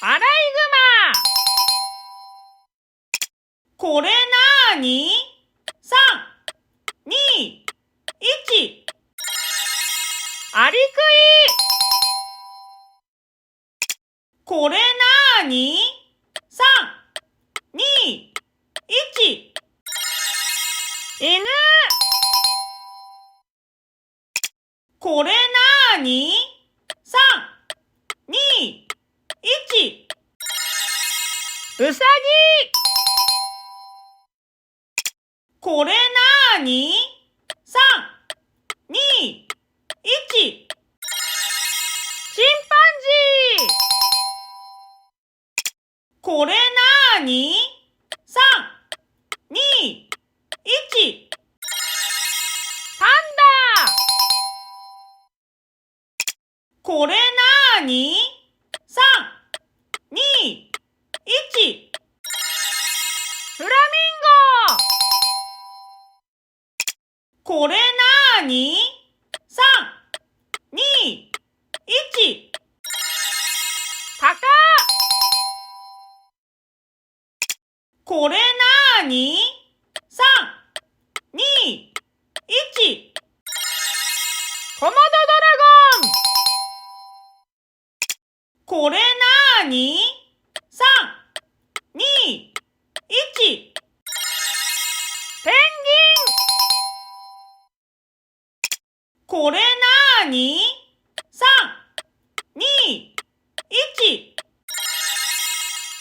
アライグマ。これなーに？ 3、2、1。アリクイ。これなーに？ 3、2、1。犬。これなーに？ 3、2、1。うさぎ。これなーに？ 3、2、1。チンパンジー。これなーに？ 3、2、1。パンダ。これなーに？ 3、2、1。フラミンゴ。これなーに？ 3、2、1。タカ。これなーに？ 3、2、1。コモドドラゴン。これなーに？ 3、2、1。ペンギン。これなーに？ 3、2、1。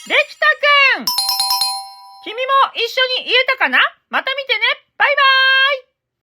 できたくん。君も一緒に言えたかな？また見てね。